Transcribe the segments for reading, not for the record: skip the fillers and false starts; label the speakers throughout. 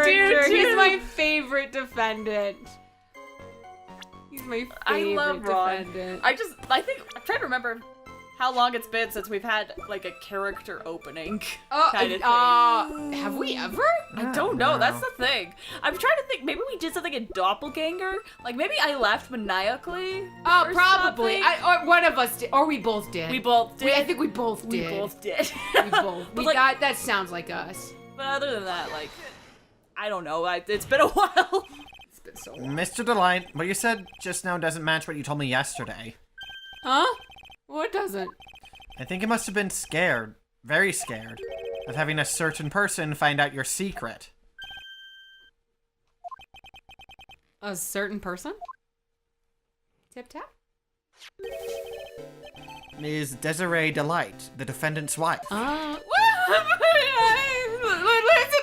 Speaker 1: character.
Speaker 2: do, too.
Speaker 1: He's my favorite defendant. He's my favorite
Speaker 2: I love Ron.
Speaker 1: defendant.
Speaker 2: I'm trying to remember how long it's been since we've had, like, a character opening kind of thing.
Speaker 1: Have we ever?
Speaker 2: I don't know, that's the thing. I'm trying to think, maybe we did something in Doppelganger? Like, maybe I laughed maniacally?
Speaker 1: Oh,
Speaker 2: or
Speaker 1: probably.
Speaker 2: something?
Speaker 1: Or one of us did. Or we both did.
Speaker 2: We both did.
Speaker 1: I think we both did.
Speaker 2: We both did.
Speaker 1: We both.
Speaker 2: But, like,
Speaker 1: that sounds like us.
Speaker 2: But other than that, like, I don't know, it's been a while.
Speaker 1: It's been so long.
Speaker 3: Mr. Delight, what you said just now doesn't match what you told me yesterday.
Speaker 1: Huh? What doesn't?
Speaker 3: I think you must have been scared, very scared, of having a certain person find out your secret.
Speaker 1: A certain person? Tip tap?
Speaker 3: Ms. Desiree Delight, the defendant's wife.
Speaker 1: Listen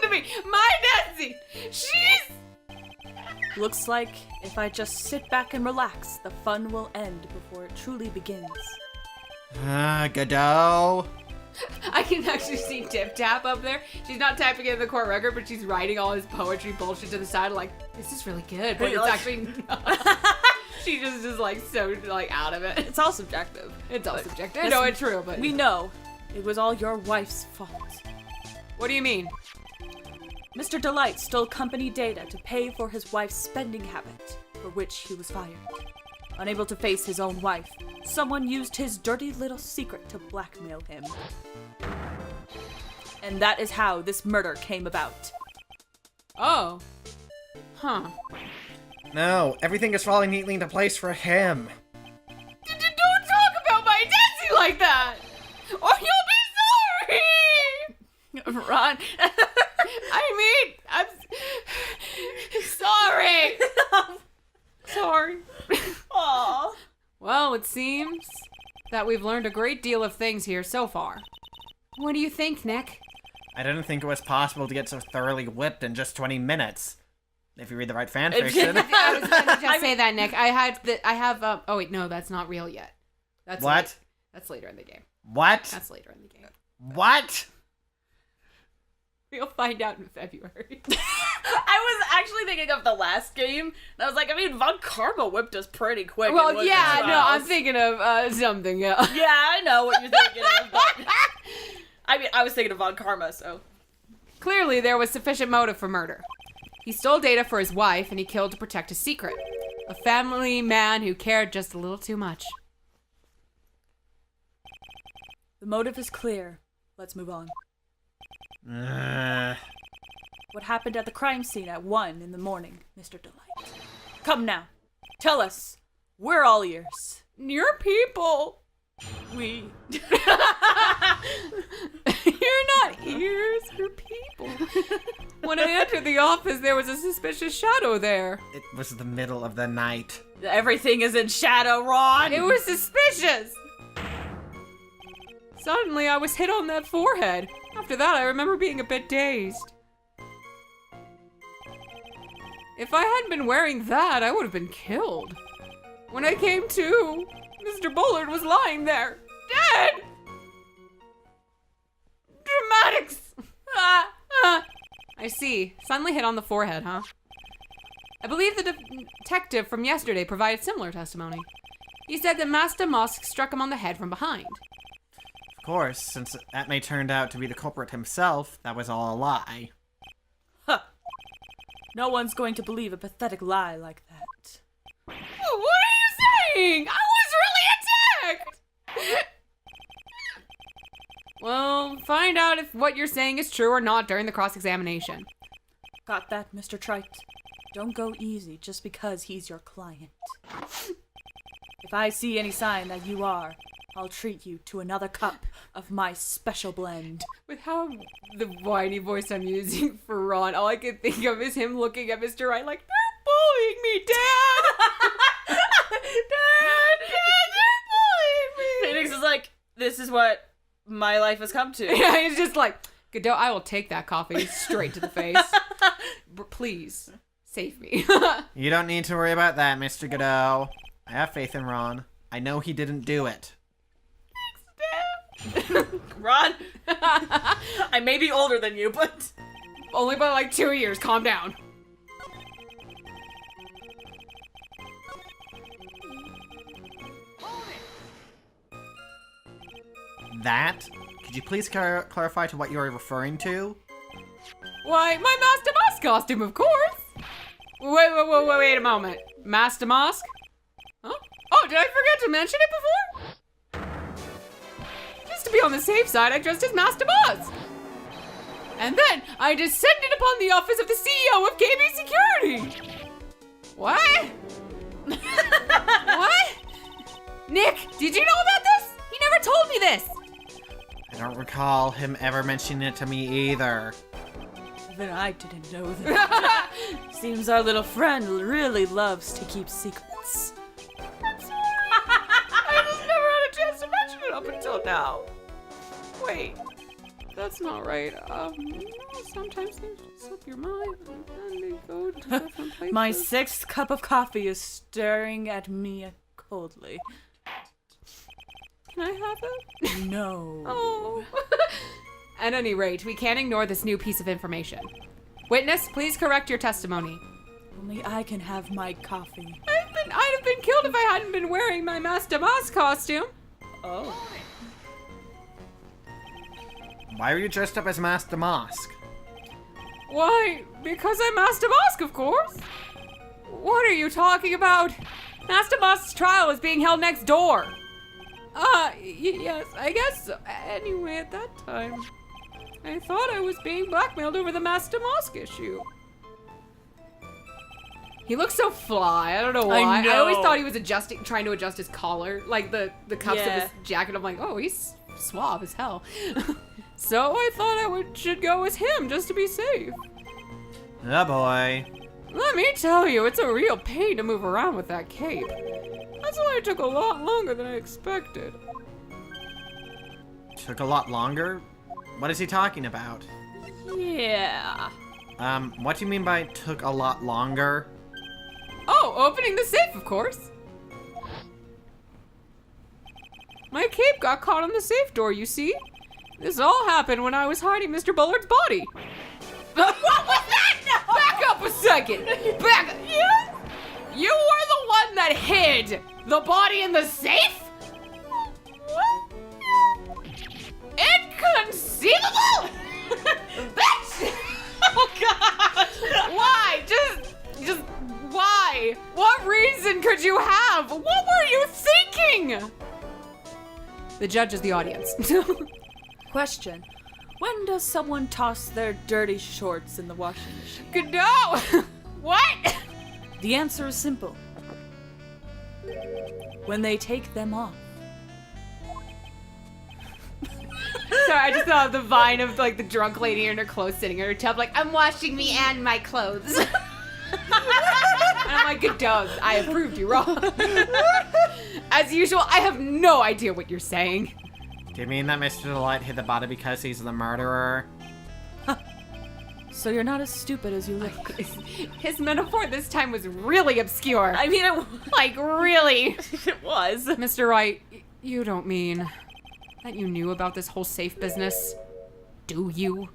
Speaker 1: to me! My Nancy! She's...
Speaker 2: Looks like if I just sit back and relax, the fun will end before it truly begins.
Speaker 3: Godot.
Speaker 1: I can actually see Tip Tap up there. She's not typing it in the court record, but she's writing all his poetry bullshit to the side, like, this is really good, but it's actually not. She just is, like, so, like, out of it.
Speaker 2: It's all subjective.
Speaker 1: It's all subjective. I know it's true, but...
Speaker 2: We know it was all your wife's fault.
Speaker 1: What do you mean?
Speaker 2: Mr. Delight stole company data to pay for his wife's spending habit, for which he was fired. Unable to face his own wife, someone used his dirty little secret to blackmail him. And that is how this murder came about.
Speaker 1: Oh. Huh.
Speaker 3: No, everything is falling neatly into place for him.
Speaker 1: Don't talk about my Nancy like that! Or you'll be sorry!
Speaker 2: Ron.
Speaker 1: I mean, I'm sorry. Sorry.
Speaker 2: Aww.
Speaker 1: Well, it seems that we've learned a great deal of things here so far. What do you think, Nick?
Speaker 3: I didn't think it was possible to get so thoroughly whipped in just 20 minutes. If you read the right fanfiction.
Speaker 1: I was gonna just say that, Nick. Oh wait, no, that's not real yet. That's
Speaker 3: What?
Speaker 1: That's later in the game.
Speaker 3: What?
Speaker 1: That's later in the game.
Speaker 3: What?
Speaker 1: We'll find out in February.
Speaker 2: I was actually thinking of the last game, and I was like, I mean, Von Karma whipped us pretty quick.
Speaker 1: Well, yeah, no, I'm thinking of something else.
Speaker 2: Yeah, I know what you're thinking of, but... I mean, I was thinking of Von Karma, so...
Speaker 1: Clearly, there was sufficient motive for murder. He stole data for his wife, and he killed to protect his secret. A family man who cared just a little too much.
Speaker 2: The motive is clear. Let's move on. What happened at the crime scene at 1 in the morning, Mr. Delight? Come now. Tell us. We're all ears.
Speaker 1: Your people.
Speaker 2: We...
Speaker 1: You're not ears, you're people. When I entered the office, there was a suspicious shadow there.
Speaker 3: It was the middle of the night.
Speaker 2: Everything is in shadow, Ron.
Speaker 1: It was suspicious. Suddenly, I was hit on that forehead. After that, I remember being a bit dazed. If I hadn't been wearing that, I would have been killed. When I came to, Mr. Bullard was lying there, dead! Dramatics! I see. Suddenly hit on the forehead, huh? I believe the detective from yesterday provided similar testimony. He said that Master Musk struck him on the head from behind.
Speaker 3: Of course, since Atme turned out to be the culprit himself, that was all a lie.
Speaker 2: Huh. No one's going to believe a pathetic lie like that.
Speaker 1: What are you saying? I was really attacked! Well, find out if what you're saying is true or not during the cross-examination.
Speaker 2: Got that, Mr. Trite? Don't go easy just because he's your client. If I see any sign that you are, I'll treat you to another cup of my special blend.
Speaker 1: With how the whiny voice I'm using for Ron, all I can think of is him looking at Mr. Wright like, they're bullying me, Dad! Dad, they're bullying me!
Speaker 2: Phoenix is like, this is what my life has come to.
Speaker 1: Yeah, he's just like, Godot, I will take that coffee straight to the face. Please, save me.
Speaker 3: You don't need to worry about that, Mr. Godot. I have faith in Ron. I know he didn't do it.
Speaker 2: Ron, I may be older than you, but
Speaker 1: only by like 2 years. Calm down.
Speaker 3: That? Could you please clarify to what you're referring to?
Speaker 1: Why, my Master Mask costume, of course. Wait a moment. Master Mask? Huh? Oh, did I forget to mention it before? Just to be on the safe side, I dressed as Master Mask. And then I descended upon the office of the CEO of KB Security. What? What? Nick, did you know about this? He never told me this.
Speaker 3: I don't recall him ever mentioning it to me either.
Speaker 2: Even I didn't know that. Seems our little friend really loves to keep secrets.
Speaker 1: I just never had a chance to mention it up until now. Wait, that's not right. Sometimes things slip your mind and then they go to different places.
Speaker 2: My 6th cup of coffee is staring at me coldly.
Speaker 1: Can I have it?
Speaker 2: No.
Speaker 1: Oh. At any rate, we can't ignore this new piece of information. Witness, please correct your testimony.
Speaker 2: Only I can have my coffee.
Speaker 1: I'd have been killed if I hadn't been wearing my Master Moss costume.
Speaker 2: Oh.
Speaker 3: Why were you dressed up as Master Mask?
Speaker 1: Why? Because I'm Master Mosk, of course. What are you talking about? Master Mosk's trial is being held next door. Yes, I guess so. Anyway, at that time, I thought I was being blackmailed over the Master Mosk issue. He looks so fly. I don't know why.
Speaker 2: I know.
Speaker 1: I always thought he was trying to adjust his collar, like the cuffs of
Speaker 2: Yeah.
Speaker 1: his jacket. I'm like, oh, he's suave as hell. So I thought I should go with him just to be safe.
Speaker 3: Oh boy.
Speaker 1: Let me tell you, it's a real pain to move around with that cape. That's why it took a lot longer than I expected.
Speaker 3: Took a lot longer? What is he talking about?
Speaker 2: Yeah.
Speaker 3: What do you mean by took a lot longer?
Speaker 1: Oh, opening the safe, of course. My cape got caught on the safe door, you see? This all happened when I was hiding Mr. Bullard's body. What was that? No! Back up a second. Back up. You were the one that hid the body in the safe? What? Inconceivable! Bitch! Oh God! Why? Just why? What reason could you have? What were you thinking? The judge is the audience.
Speaker 2: Question. When does someone toss their dirty shorts in the washing machine?
Speaker 1: No! What?
Speaker 2: The answer is simple. When they take them off.
Speaker 1: Sorry, I just saw the vine of like the drunk lady in her clothes sitting in her tub like, I'm washing me and my clothes. And I'm like, good dog, I have proved you wrong. As usual, I have no idea what you're saying.
Speaker 3: Do you mean that Mr. Delight hid the body because he's the murderer?
Speaker 2: So you're not as stupid as you look.
Speaker 1: His metaphor this time was really obscure.
Speaker 2: I mean,
Speaker 1: Like, really.
Speaker 2: it was.
Speaker 1: Mr. Wright, you don't mean that you knew about this whole safe business? Do you?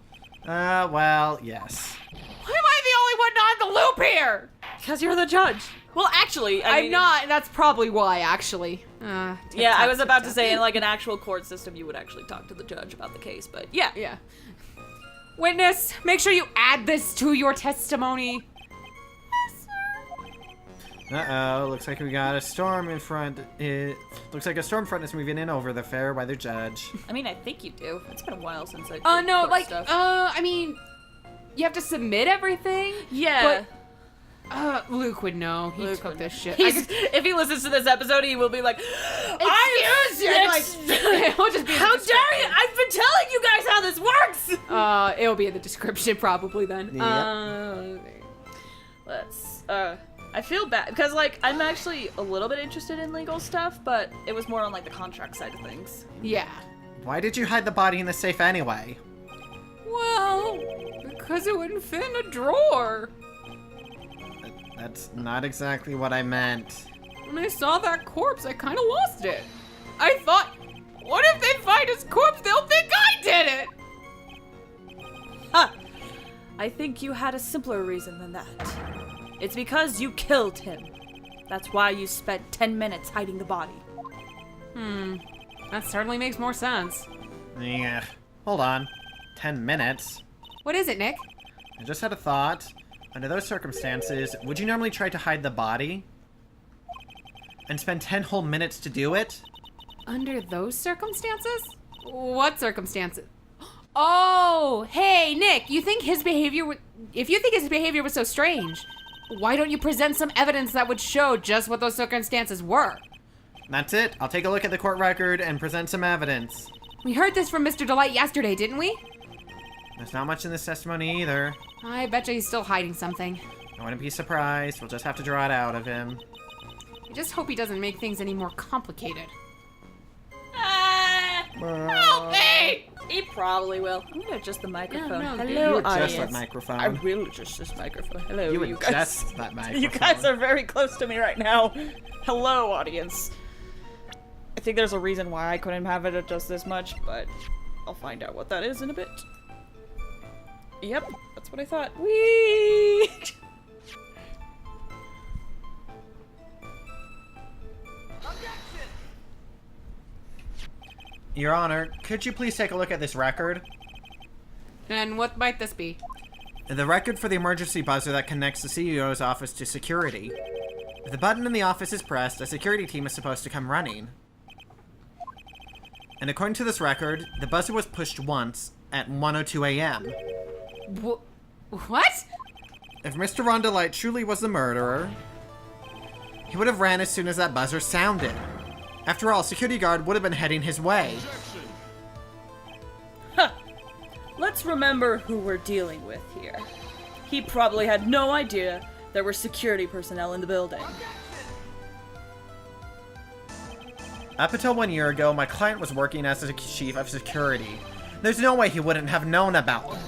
Speaker 3: Well, yes.
Speaker 1: Why am I the only one on the loop here?
Speaker 2: Because you're the judge. Well, actually,
Speaker 1: I'm not, and that's probably why, actually.
Speaker 2: Yeah, I was about to say in like an actual court system, you would actually talk to the judge about the case, but yeah.
Speaker 1: Yeah. Witness, make sure you add this to your testimony.
Speaker 3: Uh-oh, looks like we got a storm in front. Looks like a storm front is moving in over the fair by the judge.
Speaker 2: I mean, I think you do. It's been a while since I did
Speaker 1: No,
Speaker 2: court
Speaker 1: like,
Speaker 2: stuff.
Speaker 1: I mean, you have to submit everything.
Speaker 2: Yeah.
Speaker 1: But, Luke would know. He
Speaker 2: Luke
Speaker 1: took
Speaker 2: would
Speaker 1: this shit.
Speaker 2: If he listens to this episode, he will be like,
Speaker 1: Excuse you! He'll just be in the
Speaker 2: how
Speaker 1: description.
Speaker 2: dare you! I've been telling you guys how this works!
Speaker 1: It'll be in the description probably then.
Speaker 2: I feel bad, because, like, I'm actually a little bit interested in legal stuff, but it was more on, like, the contract side of things.
Speaker 1: Yeah.
Speaker 3: Why did you hide the body in the safe anyway?
Speaker 1: Well, because it wouldn't fit in a drawer.
Speaker 3: That's not exactly what I meant.
Speaker 1: When I saw that corpse, I kind of lost it. I thought, what if they find his corpse? They'll think I did it.
Speaker 2: Huh. I think you had a simpler reason than that. It's because you killed him. That's why you spent 10 minutes hiding the body.
Speaker 1: That certainly makes more sense.
Speaker 3: Yeah. Hold on. 10 minutes?
Speaker 1: What is it, Nick?
Speaker 3: I just had a thought. Under those circumstances, would you normally try to hide the body? And spend 10 whole minutes to do it?
Speaker 1: Under those circumstances? What circumstances? Oh, hey, Nick, if you think his behavior was so strange, why don't you present some evidence that would show just what those circumstances were?
Speaker 3: That's it. I'll take a look at the court record and present some evidence.
Speaker 1: We heard this from Mr. Delight yesterday, didn't we?
Speaker 3: There's not much in this testimony either.
Speaker 1: I betcha he's still hiding something.
Speaker 3: I wouldn't be surprised. We'll just have to draw it out of him.
Speaker 1: I just hope he doesn't make things any more complicated.
Speaker 2: Help me! He probably will. I'm gonna adjust the microphone.
Speaker 1: No, dude.
Speaker 2: Hello,
Speaker 3: You adjust
Speaker 2: audience.
Speaker 3: that microphone.
Speaker 2: I will adjust this microphone. Hello,
Speaker 3: You
Speaker 2: you guys.
Speaker 3: adjust that microphone.
Speaker 2: You guys are very close to me right now. Hello, audience. I think there's a reason why I couldn't have it adjust this much, but I'll find out what that is in a bit. Yep, that's what I thought. Whee!
Speaker 3: Your Honor, could you please take a look at this record?
Speaker 1: And what might this be?
Speaker 3: The record for the emergency buzzer that connects the CEO's office to security. If the button in the office is pressed, a security team is supposed to come running. And according to this record, the buzzer was pushed once at 1:02 a.m.
Speaker 1: What?
Speaker 3: If Mr. Ron Delight truly was the murderer, he would have ran as soon as that buzzer sounded. After all, security guard would have been heading his way.
Speaker 2: Huh. Let's remember who we're dealing with here. He probably had no idea there were security personnel in the building.
Speaker 3: Up until 1 year ago, my client was working as the chief of security. There's no way he wouldn't have known about them.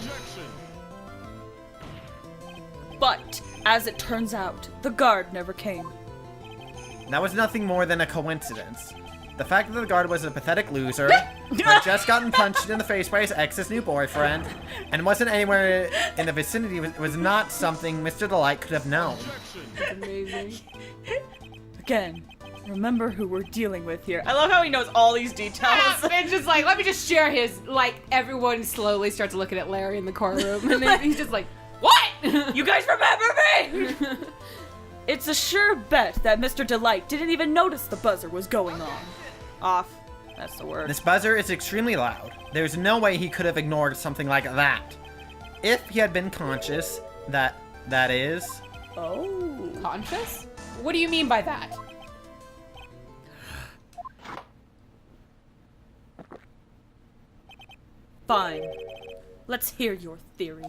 Speaker 2: But, as it turns out, the guard never came.
Speaker 3: That was nothing more than a coincidence. The fact that the guard was a pathetic loser, who had just gotten punched in the face by his ex's new boyfriend, and wasn't anywhere in the vicinity was not something Mr. Delight could have known.
Speaker 1: That's amazing.
Speaker 2: Again, remember who we're dealing with here. I love how he knows all these details.
Speaker 1: It's just like, let me just share his, like, everyone slowly starts looking at Larry in the courtroom, and then he's just like, what?
Speaker 2: You guys remember me? It's a sure bet that Mr. Delight didn't even notice the buzzer was going on. Off. That's the word.
Speaker 3: This buzzer is extremely loud. There's no way he could have ignored something like that. If he had been conscious, that is.
Speaker 2: Oh.
Speaker 1: Conscious? What do you mean by that?
Speaker 2: Fine. Let's hear your theory.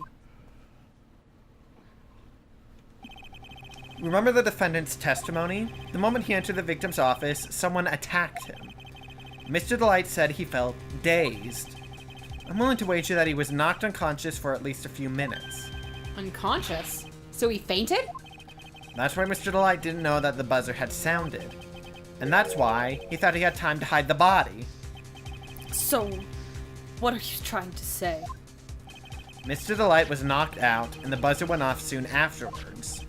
Speaker 3: Remember the defendant's testimony? The moment he entered the victim's office, someone attacked him. Mr. Delight said he felt dazed. I'm willing to wager that he was knocked unconscious for at least a few minutes.
Speaker 1: Unconscious? So he fainted?
Speaker 3: That's why Mr. Delight didn't know that the buzzer had sounded. And that's why he thought he had time to hide the body.
Speaker 2: So, what are you trying to say?
Speaker 3: Mr. Delight was knocked out, and the buzzer went off soon afterwards.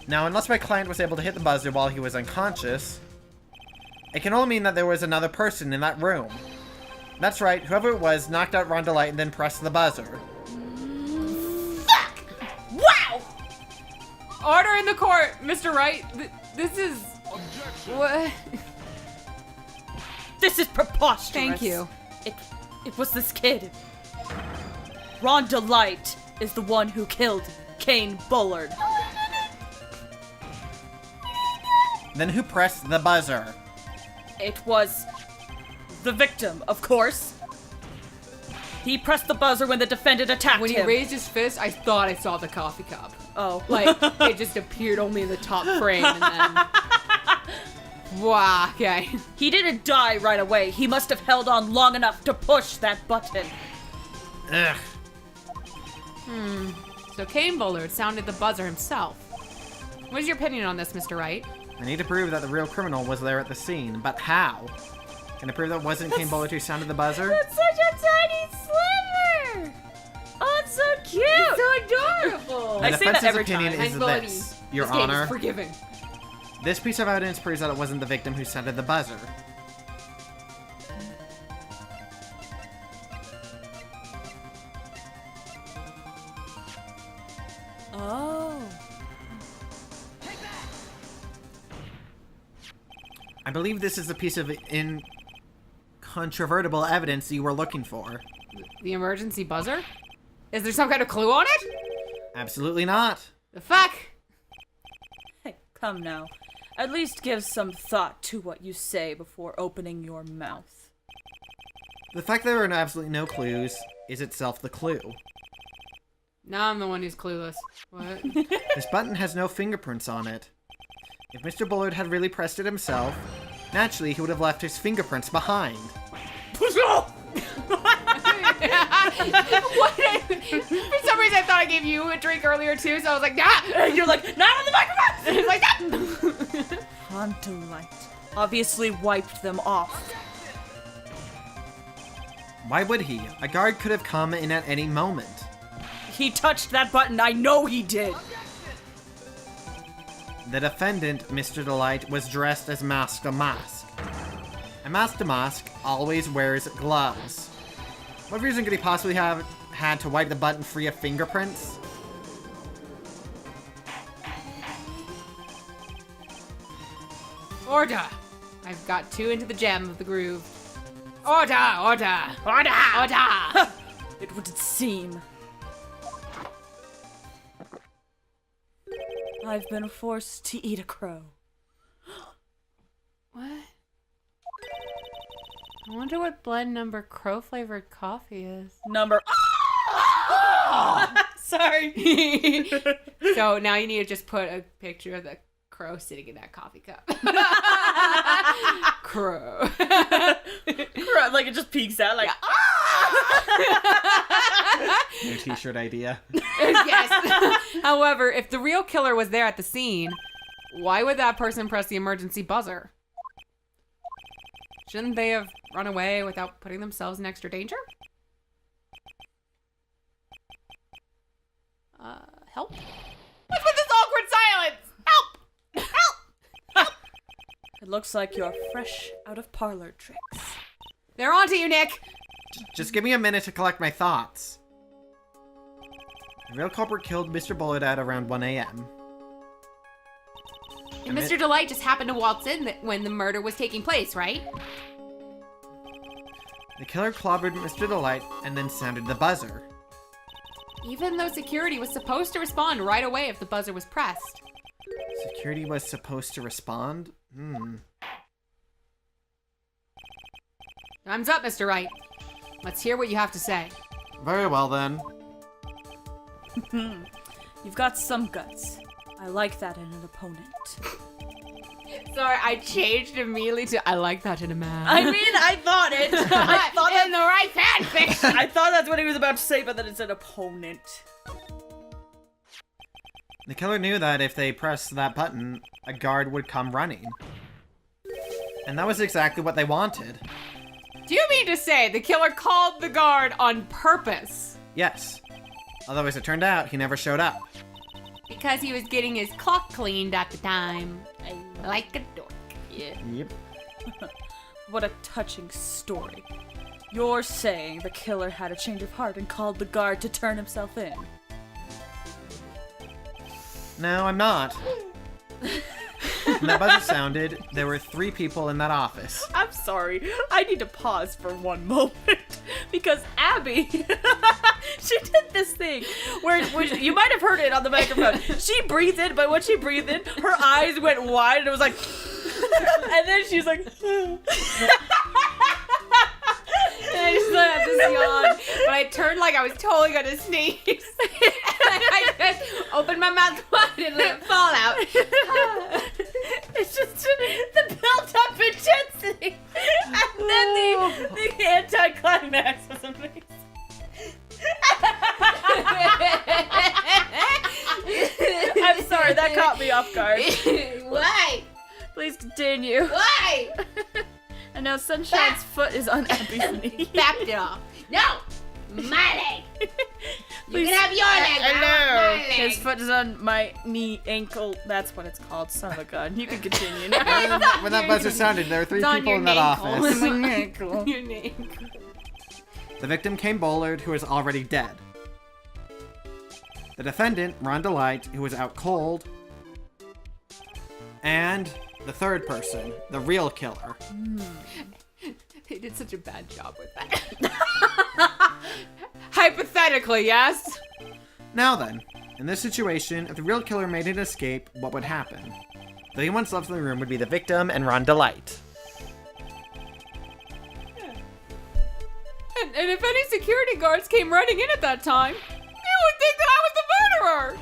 Speaker 3: Now, unless my client was able to hit the buzzer while he was unconscious, it can only mean that there was another person in that room. That's right, whoever it was knocked out Ron Delight and then pressed the buzzer.
Speaker 1: Fuck! Wow! Order in the court, Mr. Wright. This is... What?
Speaker 2: This is preposterous.
Speaker 1: Thank you.
Speaker 2: It was this kid. Ron Delight is the one who killed Kane Bullard.
Speaker 3: Then who pressed the buzzer?
Speaker 2: It was the victim, of course. He pressed the buzzer when the defendant attacked
Speaker 1: When he
Speaker 2: him.
Speaker 1: raised his fist, I thought I saw the coffee cup.
Speaker 2: Oh.
Speaker 1: Like, it just appeared only in the top frame, and then... Wow, okay.
Speaker 2: He didn't die right away. He must have held on long enough to push that button.
Speaker 3: Ugh.
Speaker 1: So Kane Bullard sounded the buzzer himself. What is your opinion on this, Mr. Wright?
Speaker 3: I need to prove that the real criminal was there at the scene, but how? Can I prove that it wasn't Kane Bullard who sounded the buzzer?
Speaker 2: That's such a tiny sliver! Oh, it's so cute.
Speaker 1: It's so adorable.
Speaker 3: My
Speaker 2: I say that
Speaker 3: defense's
Speaker 2: every
Speaker 3: opinion
Speaker 2: time.
Speaker 3: is
Speaker 1: Mindfully,
Speaker 3: this, Your
Speaker 1: this game
Speaker 3: Honor.
Speaker 1: is forgiving.
Speaker 3: This piece of evidence proves that it wasn't the victim who sounded the buzzer.
Speaker 2: Oh.
Speaker 3: I believe this is the piece of incontrovertible evidence you were looking for.
Speaker 1: The emergency buzzer? Is there some kind of clue on it?
Speaker 3: Absolutely not.
Speaker 1: The fuck?
Speaker 2: Hey, come now. At least give some thought to what you say before opening your mouth.
Speaker 3: The fact there are absolutely no clues is itself the clue.
Speaker 1: Now I'm the one who's clueless. What?
Speaker 3: This button has no fingerprints on it. If Mr. Bullard had really pressed it himself, naturally he would have left his fingerprints behind.
Speaker 1: What? For some reason I thought I gave you a drink earlier too, so I was like, nah!
Speaker 2: And you're like, not on the microphone!
Speaker 1: It's like that!
Speaker 2: Light obviously wiped them off.
Speaker 3: Why would he? A guard could have come in at any moment.
Speaker 2: He touched that button. I know he did.
Speaker 3: The defendant, Mr. Delight, was dressed as Master Mask. A Master Mask always wears gloves. What reason could he possibly have had to wipe the button free of fingerprints?
Speaker 1: Order! I've got two into the gem of the groove. Order! Order! Order! Order!
Speaker 2: It would seem. I've been forced to eat a crow.
Speaker 1: What? I wonder what blend number crow flavored coffee is.
Speaker 2: Number. Sorry.
Speaker 1: So now you need to just put a picture of the crow sitting in that coffee cup. Crow.
Speaker 2: Like it just peeks out like.
Speaker 3: New t-shirt idea.
Speaker 1: Yes. However, if the real killer was there at the scene, why would that person press the emergency buzzer? Shouldn't they have run away without putting themselves in extra danger? Help? What's with this awkward silence? Help! Help!
Speaker 2: It looks like you're fresh out of parlor tricks.
Speaker 1: They're onto you, Nick!
Speaker 3: Just give me a minute to collect my thoughts. The real culprit killed Mr. Bullard at around 1 a.m.
Speaker 1: And Mr. Delight just happened to waltz in when the murder was taking place, right?
Speaker 3: The killer clobbered Mr. Delight and then sounded the buzzer.
Speaker 1: Even though security was supposed to respond right away if the buzzer was pressed.
Speaker 3: Security was supposed to respond?
Speaker 1: Time's up, Mr. Wright. Let's hear what you have to say.
Speaker 3: Very well then.
Speaker 2: You've got some guts. I like that in an opponent.
Speaker 1: Sorry, I changed immediately to I like that in a man.
Speaker 2: I mean, I thought it. I thought
Speaker 1: in the right fanfiction.
Speaker 2: I thought that's what he was about to say, but then it said opponent.
Speaker 3: The killer knew that if they pressed that button, a guard would come running. And that was exactly what they wanted.
Speaker 1: Do you mean to say the killer called the guard on purpose?
Speaker 3: Yes. Although as it turned out, he never showed up.
Speaker 1: Because he was getting his clock cleaned at the time. Like a dork.
Speaker 2: Yeah.
Speaker 3: Yep.
Speaker 2: What a touching story. You're saying the killer had a change of heart and called the guard to turn himself in.
Speaker 3: No, I'm not. When that buzzer sounded, there were 3 people in that office.
Speaker 2: I'm sorry. I need to pause for one moment. Because Abby, she did this thing where you might have heard it on the microphone. She breathed in, but when she breathed in, her eyes went wide and it was like, and then she's like,
Speaker 1: And I just let this yawn, but I turned like I was totally gonna sneeze. And I just opened my mouth wide and let it fall out.
Speaker 2: it's just the built-up intensity, and then the anticlimax was amazing. I'm sorry, that caught me off guard.
Speaker 1: Why?
Speaker 2: Please continue.
Speaker 1: Why?
Speaker 2: And now Sunshine's foot is on Abby's knee.
Speaker 1: Backed it off. No! My leg! You can have your leg.
Speaker 2: Hello.
Speaker 1: My
Speaker 2: His
Speaker 1: leg.
Speaker 2: foot is on my knee, ankle. That's what it's called. Son of a gun. You can continue now.
Speaker 3: When that buzzer sounded, there were 3
Speaker 1: It's on
Speaker 3: people
Speaker 1: your
Speaker 3: in that
Speaker 1: ankle.
Speaker 3: office.
Speaker 2: My ankle.
Speaker 1: Your name.
Speaker 3: The victim, Kane Bullard, who is already dead. The defendant, Rhonda Light, who was out cold. And the third person, the real killer.
Speaker 1: They did such a bad job with that. Hypothetically, yes?
Speaker 3: Now then, in this situation, if the real killer made an escape, what would happen? The only ones left in the room would be the victim and Rhonda Light.
Speaker 1: And if any security guards came running in at that time, they would think that I was the murderer.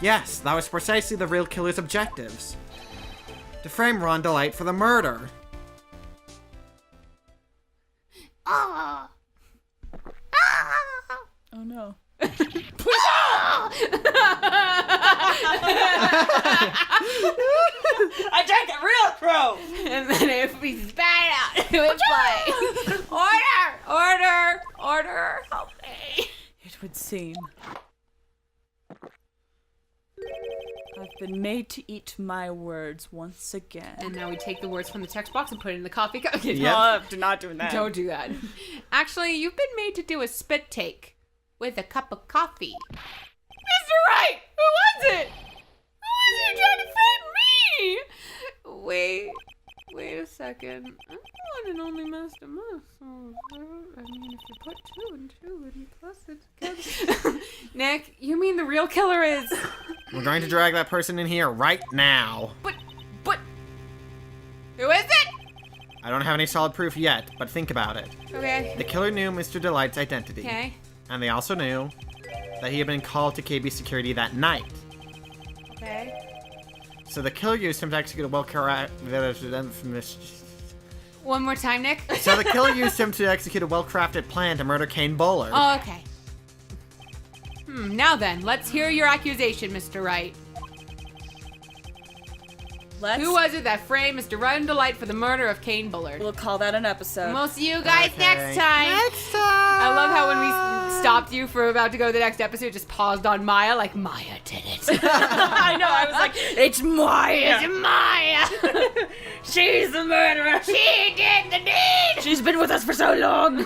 Speaker 3: Yes, that was precisely the real killer's objectives. To frame Rhonda Light for the murder.
Speaker 1: Ah.
Speaker 2: Oh no. I drank it real pro.
Speaker 1: And then if we spat out, it would play. Order, help me.
Speaker 2: It would seem I've been made to eat my words once again.
Speaker 1: And now we take the words from the text box and put it in the coffee cup. Okay,
Speaker 3: Yep.
Speaker 2: Do not do that.
Speaker 1: Don't do that. Actually, you've been made to do a spit take with a cup of coffee. Mr. Wright! Who was it? Who was you trying to frame me? Wait a second. I'm the one and only Master Muscle. I mean, if you put 2 and 2 and plus it together. Nick, you mean the real killer is...
Speaker 3: We're going to drag that person in here right now.
Speaker 1: But... Who is it?
Speaker 3: I don't have any solid proof yet, but think about it.
Speaker 1: Okay.
Speaker 3: The killer knew Mr. Delight's identity.
Speaker 1: Okay.
Speaker 3: And they also knew that he had been called to KB security that night.
Speaker 1: Okay.
Speaker 3: So the killer used him to execute a
Speaker 1: One more time, Nick.
Speaker 3: So the killer used him to execute a well-crafted plan to murder Kane Bullard.
Speaker 1: Oh, okay. Now then, let's hear your accusation, Mr. Wright. Who was it that framed Mr. Rhonda Light for the murder of Kane Bullard?
Speaker 2: We'll call that an episode.
Speaker 1: And we'll see you guys
Speaker 3: Okay.
Speaker 1: next time.
Speaker 3: Next time!
Speaker 1: I love how when we stopped you for about to go to the next episode, just paused on Maya, like Maya did it.
Speaker 2: I know, I was like, it's Maya!
Speaker 1: It's Maya!
Speaker 2: She's the murderer!
Speaker 1: She did the deed!
Speaker 2: She's been with us for so long!